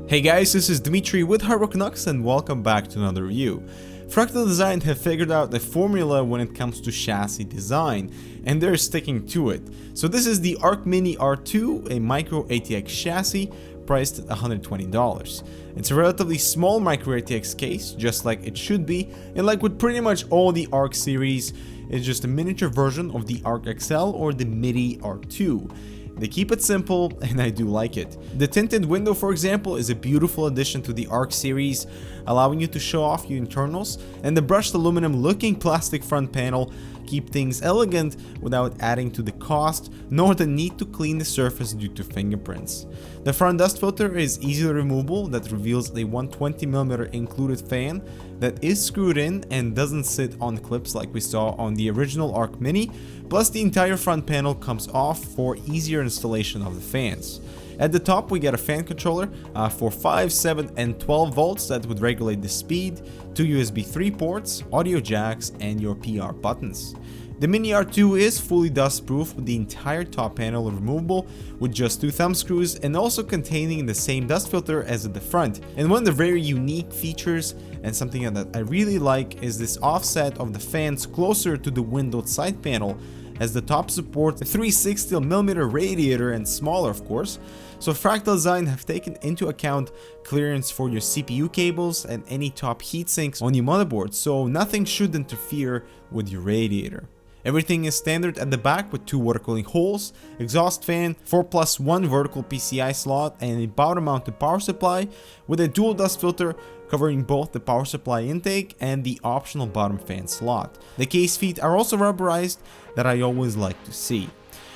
Hey guys, this is Dmitry with Hardware Canucks and welcome back to another review. Fractal Design have figured out a formula when it comes to chassis design, and they're sticking to it. So this is the Arc Mini R2, a micro ATX chassis priced at $120. It's a relatively small micro ATX case, just like it should be, and like with pretty much all the Arc series, it's just a miniature version of the Arc XL or the Mini R2. They keep it simple, and I do like it. The tinted window, for example, is a beautiful addition to the Arc series, allowing you to show off your internals, and the brushed aluminum looking plastic front panel keep things elegant without adding to the cost, nor the need to clean the surface due to fingerprints. The front dust filter is easily removable, that reveals a 120mm included fan that is screwed in and doesn't sit on clips like we saw on the original Arc Mini, plus the entire front panel comes off for easier installation of the fans. At the top we get a fan controller for 5, 7 and 12 volts that would regulate the speed, 2 USB 3 ports, audio jacks and your PR buttons. The Mini R2 is fully dust proof with the entire top panel removable with just 2 thumb screws and also containing the same dust filter as at the front. And one of the very unique features and something that I really like is this offset of the fans closer to the windowed side panel, as the top supports a 360mm radiator and smaller of course. So Fractal Design have taken into account clearance for your CPU cables and any top heat sinks on your motherboard, so nothing should interfere with your radiator. Everything is standard at the back with 2 water cooling holes, exhaust fan, 4+1 vertical PCI slot and a bottom mounted power supply with a dual dust filter covering both the power supply intake and the optional bottom fan slot. The case feet are also rubberized, that I always like to see.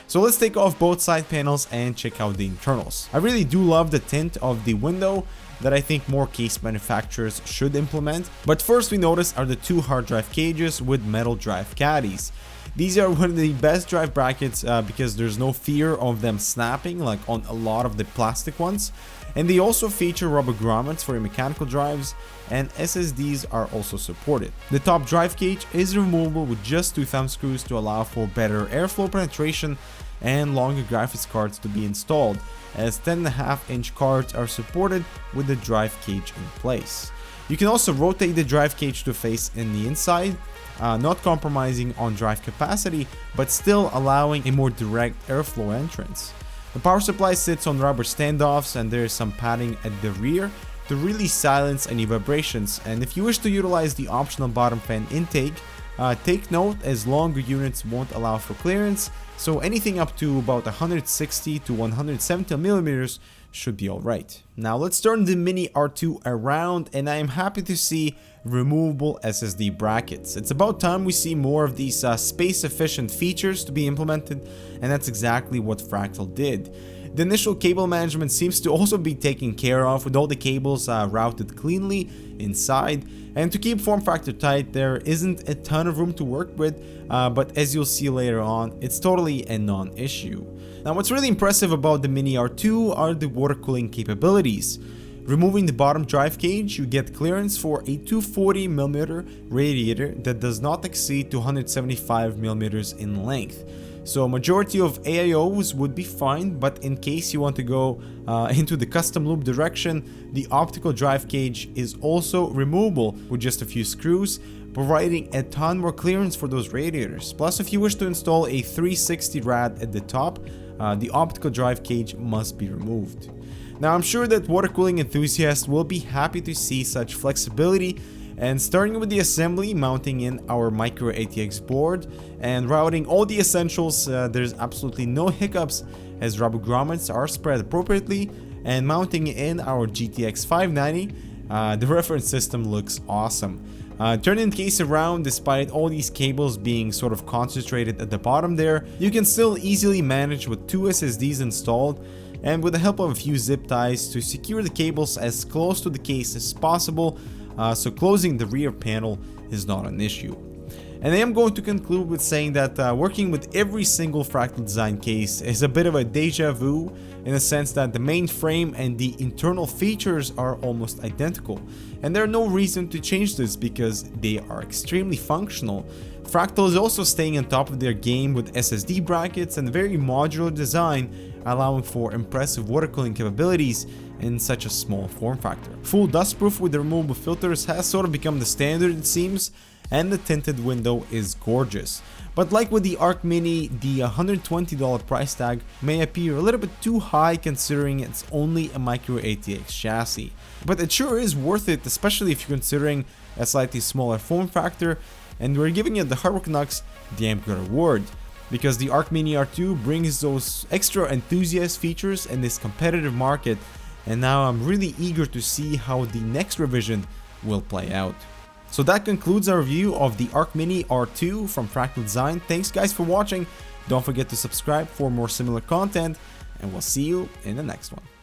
So let's take off both side panels and check out the internals. I really do love the tint of the window that I think more case manufacturers should implement. But first we notice are the 2 hard drive cages with metal drive caddies. These are one of the best drive brackets because there's no fear of them snapping like on a lot of the plastic ones. And they also feature rubber grommets for your mechanical drives, and SSDs are also supported. The top drive cage is removable with just 2 thumb screws to allow for better airflow penetration and longer graphics cards to be installed, as 10.5-inch cards are supported with the drive cage in place. You can also rotate the drive cage to face in the inside, not compromising on drive capacity, but still allowing a more direct airflow entrance. The power supply sits on rubber standoffs and there is some padding at the rear to really silence any vibrations, and if you wish to utilize the optional bottom fan intake, take note as longer units won't allow for clearance, so anything up to about 160 to 170mm should be alright. Now let's turn the Mini R2 around, and I am happy to see removable SSD brackets. It's about time we see more of these space efficient features to be implemented, and that's exactly what Fractal did. The initial cable management seems to also be taken care of with all the cables routed cleanly inside, and to keep form factor tight there isn't a ton of room to work with, but as you'll see later on, it's totally a non-issue. Now what's really impressive about the Mini R2 are the water cooling capabilities. Removing the bottom drive cage, you get clearance for a 240mm radiator that does not exceed 275mm in length. So majority of AIOs would be fine, but in case you want to go into the custom loop direction, the optical drive cage is also removable with just a few screws, providing a ton more clearance for those radiators. Plus, if you wish to install a 360 rad at the top, the optical drive cage must be removed. Now I'm sure that water cooling enthusiasts will be happy to see such flexibility, and starting with the assembly, mounting in our micro ATX board and routing all the essentials, there's absolutely no hiccups as rubber grommets are spread appropriately, and mounting in our GTX 590, the reference system looks awesome. Turning the case around, despite all these cables being sort of concentrated at the bottom there, you can still easily manage with 2 SSDs installed, and with the help of a few zip ties to secure the cables as close to the case as possible, so closing the rear panel is not an issue. And I am going to conclude with saying that working with every single Fractal Design case is a bit of a deja vu, in the sense that the main frame and the internal features are almost identical, and there are no reason to change this because they are extremely functional. Fractal is also staying on top of their game with SSD brackets and a very modular design, allowing for impressive water cooling capabilities in such a small form factor. Full dustproof with the removable filters has sort of become the standard, it seems, and the tinted window is gorgeous. But like with the Arc Mini, the $120 price tag may appear a little bit too high considering it's only a Micro ATX chassis. But it sure is worth it, especially if you're considering a slightly smaller form factor, and we're giving it the Hardware Canucks Damn Good award, because the Arc Mini R2 brings those extra enthusiast features in this competitive market, and now I'm really eager to see how the next revision will play out. So that concludes our review of the Arc Mini R2 from Fractal Design. Thanks guys for watching. Don't forget to subscribe for more similar content, and we'll see you in the next one.